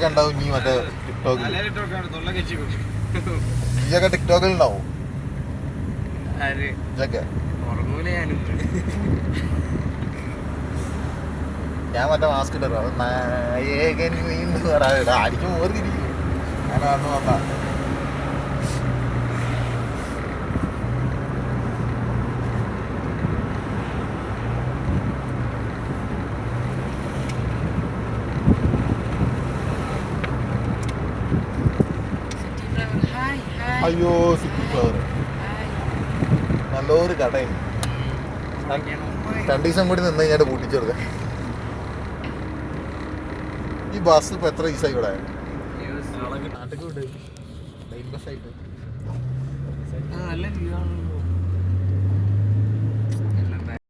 ഉണ്ടാവും നീ മറ്റേ ടിക്ടോക്കിൽ ടിക്ടോക്കിൽ ഉണ്ടാവും ഞാൻ മറ്റേ മാസ്ക് ഇട്ടോ അടിക്കും ഓർത്തിരിക്കും അങ്ങനെ വന്നു വന്നാ അയ്യോ സിറ്റി ഫ്ലവർ നല്ലൊരു കടയും 2 ദിവസം കൂടി നിന്ന് കഴിഞ്ഞാൽ കൂട്ടിച്ചെടുക്കാം. ഈ ബസ് ഇപ്പൊ എത്ര ദിവസമായി ഇവിടെ നാട്ടിൽ വിട്